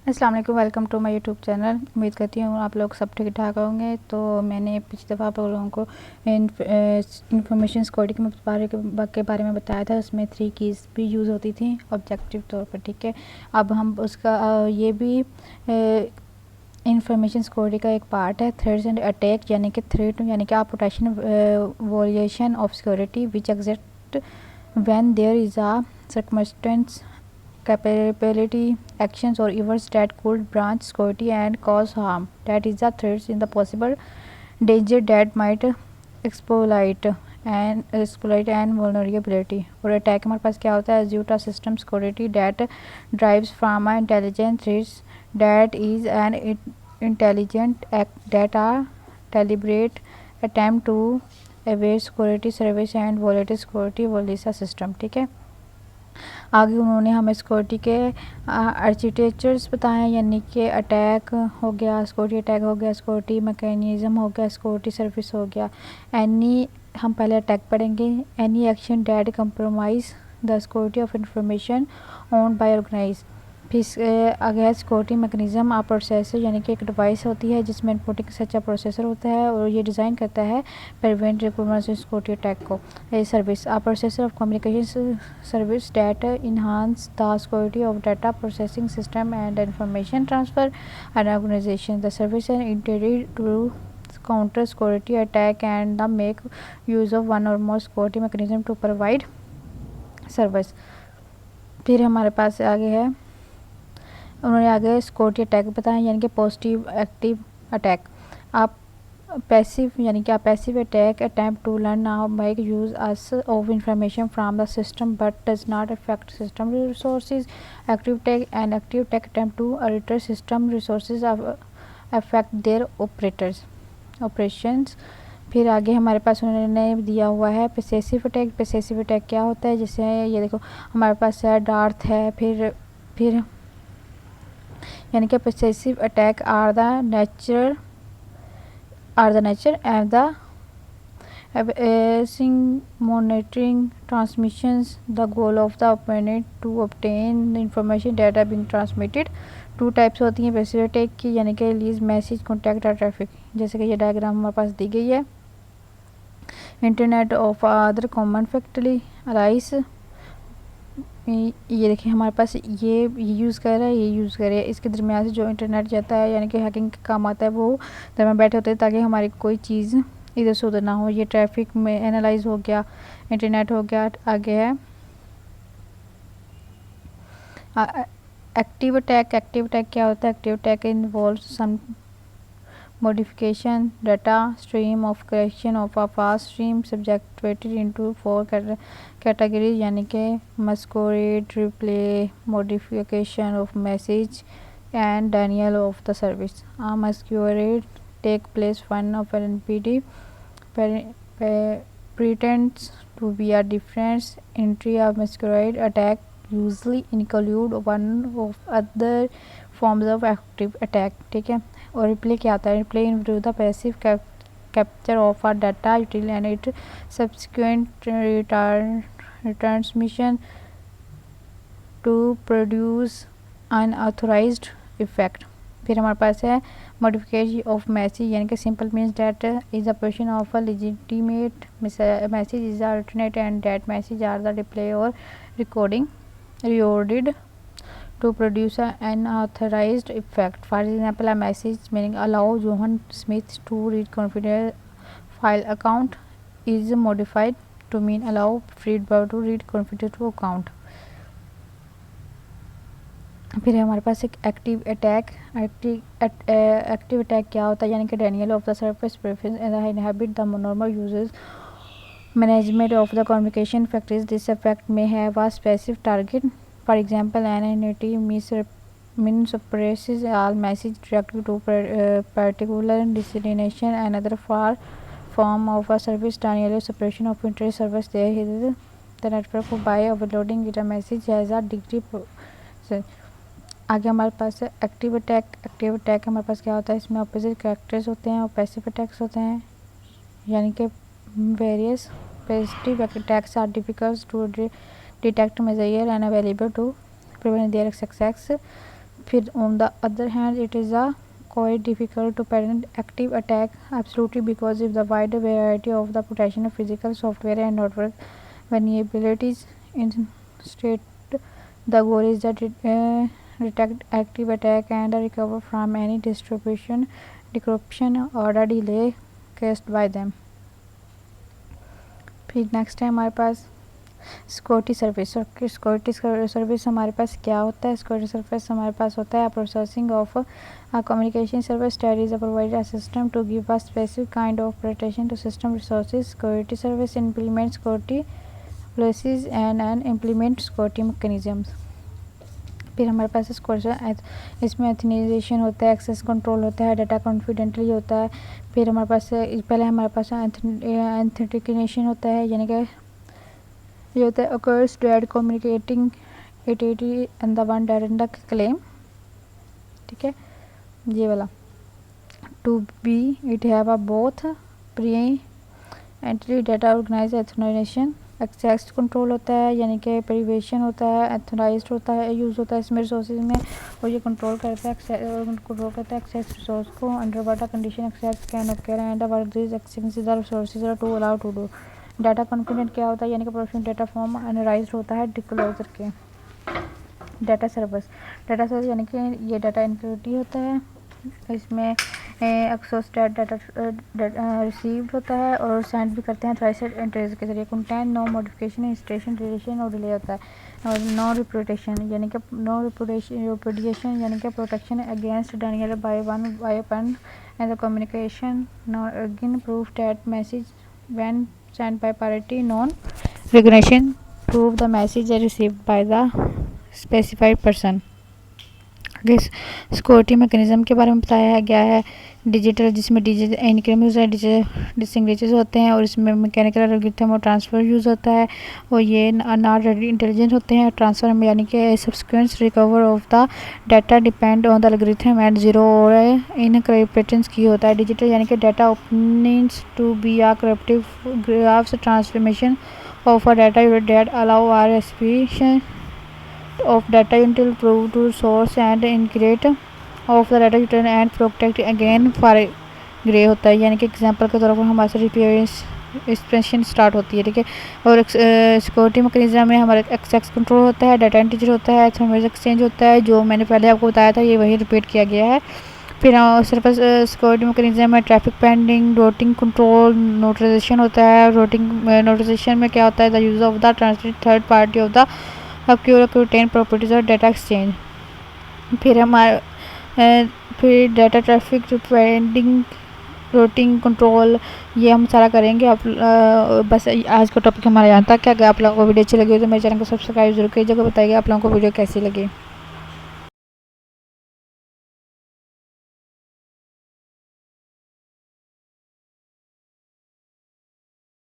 अस्सलाम वालेकुम, welcome to my YouTube channel. उम्मीद करती हूँ आप लोग सब ठीक ठाक होंगे। तो मैंने पिछली दफ़ा आप लोगों को इंफॉर्मेशन सिक्योरिटी के बारे में बताया था। उसमें 3 कीज़ भी यूज़ होती थी ऑब्जेक्टिव तौर पर, ठीक है। अब हम उसका ये भी इंफॉर्मेशन सिक्योरिटी का एक पार्ट है, थ्रेट्स एंड अटैक, यानी कि थ्रेट यानी कि आप प्रोटेक्शन वॉल्यूशन of security which exist when there is a circumstance capability actions or events that could breach security and cause harm, that is the threats in the possible danger that might exploit and vulnerability। और attack हमारे पास क्या होता है, assume a system security that drives from an intelligent threats that is an intelligent act that are deliberate attempt to evade security service and violate security policy system, ठीक है। आगे उन्होंने हमें सिक्योरिटी के आर्किटेक्चर्स बताएं, यानी कि अटैक हो गया, सिक्योरिटी अटैक हो गया, सिक्योरिटी मैकेनिज्म हो गया, सिक्योरिटी सर्विस हो गया। एनी हम पहले अटैक पढ़ेंगे। Any action that compromise the security of information owned by organize. फिर आगे सिक्योरिटी मैकेनिज्म आ प्रोसेसर, यानी कि एक डिवाइस होती है जिसमें इनपुटिंग सच्चा प्रोसेसर होता है और ये डिज़ाइन करता है प्रिवेंट सिक्योरिटी अटैक को। Service a processor of communication service that enhance the security of data processing system and information transfer and organisation. The service and intended to counter security attack and the make use of one or more security mechanism to provide service। फिर हमारे पास आगे है, उन्होंने आगे security attack बताया, यानी कि positive active attack. आप पैसिव, यानी कि passive attack attempt to learn now make use us of information from the system but does not affect system resources. Active attack and active attack attempt to alter system resources affect their operations. फिर आगे हमारे पास उन्होंने दिया हुआ है passive attack. Passive attack क्या होता है, जैसे ये देखो हमारे पास है डार्थ है, फिर यानी कि passive attack are the nature and the monitoring transmissions the goal of the opponent to obtain the information data being transmitted। 2 types होती हैं पैसिव अटैक की, यानी कि रिलीज मैसेज कॉन्टैक्ट और ट्रैफिक। जैसे कि ये डायग्राम हमारे पास दी गई है। Internet of other common factly rice, ये देखिए हमारे पास ये यूज़ कर रहा है, ये यूज़ कर रहा है। इसके दरमियान से जो इंटरनेट जाता है, यानी कि हैकिंग का काम आता है, वो दरमियान बैठे होते हैं ताकि हमारी कोई चीज़ इधर से उधर ना हो। ये ट्रैफिक में एनालाइज हो गया, इंटरनेट हो गया। आगे है एक्टिव अटैक। एक्टिव अटैक क्या होता है, active attack involve some modification data stream of correction of a fast stream subjected into 4 categories, यानी कि masquerade, replay, modification of message and denial of the service। A masquerade take place when of an NPD pretends to be a different entry of masquerade attack usually include one of other forms of active attack, ठीक है। और replay क्या होता है, replay into the passive capture of a data यूटिल and it subsequent retransmission to produce unauthorised effect. फिर हमारे पास है मॉडिफिकेशन ऑफ मैसेज, यानी कि simple means that is a portion of a legitimate message is alternate and that message are the delay or recording recorded to produce an unauthorized effect. For example, a message meaning allow Johan Smith to read confidential file account is modified to mean allow Friedberg to read confidential account। फिर हमारे पास एक active attack. Active attack क्या होता है, यानी कि Daniel of the service preference inhabit the normal users management of the communication factors। This effect may have a specific target। For example, an entity misappropriates all message directly to particular destination. Another form of a service denial separation of interest service there is the network by overloading data message has a degree process। आगे हमारे पास है active attack. Active attack हमारे पास क्या होता है, इसमें opposite characters होते हैं और पैसिव अटैक्स होते हैं, यानी कि various passive attacks are difficult to detect, measure and available to prevent their success। फिर on the other hand it is a quite difficult to prevent active attack absolutely because of the wide variety of the protection of physical software and network vulnerabilities. Instead, the goal is that detect active attack and recover from any distribution, decryption or a delay caused by them. फिर next है हमारे पास security service. Security service हमारे पास क्या होता है? Security service हमारे पास होता है processing of a communication service that is provided a system to give a specific kind of protection to system resources. Security service implements security policies and implement security mechanisms. फिर हमारे पास इसमें एथेनाइजेशन होता है, access control होता है, data confidently होता है। फिर हमारे पास पहले हमारे पास एथेंटिकेशन होता है, यानी कि ये होता है occurs that communicating entity and the one that in the claim, ठीक है, ये वाला to be it have a both pre entity data organized authorization. Access control होता है, यानी कि प्रिवेशन होता है, एथोराइज्ड होता है, यूज़ होता है इसमें रिसोर्सेज में, और ये कंट्रोल करता है एक्सेस रिसोर्स को under what condition access can occur and what this access the resources are to allow to do. Data confident क्या होता है? यानी कि प्रोफेशनल डाटा फॉर्म एनालाइज्ड होता है डिस्क्लोजर के. डाटा सर्विस यानी कि ये डाटा इंक्लूडिटी होता है, इसमें एक्सेस डाटा रिसीव्ड होता है और सेंड भी करते हैं थ्राइसेड इंटरफेस के जरिए. Content no modification insertion deletion और डिले होता है. और नो रिप्यूटेशन यानी कि यानी कि protection against denial by one and the communication no again proof that message when send by party non recognition proof the message is received by the specified person. Security mechanism के बारे में बताया गया है. डिजिटल जिसमें digital increment distinguishes होते हैं, और इसमें मैकेनिकल एल्गोरिथम और ट्रांसफ़र यूज़ होता है, और ये नॉट इंटेलिजेंट होते हैं. ट्रांसफ़र में यानी कि subsequence recover of the data depend on the algorithm and zero or encryptions की होता है. डिजिटल यानी कि data openings to be a cryptographic transformation of a data that allow are aspiration of data until prove to source and integrate of the data return and protect again for grey होता है. यानी कि example के तौर पर हमारे से expression start होती है, ठीक है. और सिक्योरिटी मैकेनिज्म में हमारा एक्सेस कंट्रोल होता है, डाटा इंटीजर होता है, थर्मल एक्सचेंज होता है, जो मैंने पहले आपको बताया था ये वही रिपीट किया गया है. फिर सिक्योरिटी मैकेनिज्म में traffic padding routing control notarization होता है. नोटराइजेशन में क्या होता है? The use of the translate third party of the ten properties और डाटा एक्सचेंज. फिर data traffic padding routing control ये हम सारा करेंगे. आप बस आज का टॉपिक हमारा यहाँ तक. क्या अगर आप लोगों को वीडियो अच्छी लगी हो तो मेरे चैनल को सब्सक्राइब जरूर कीजिएगा. बताइएगा आप लोगों को वीडियो कैसी लगी.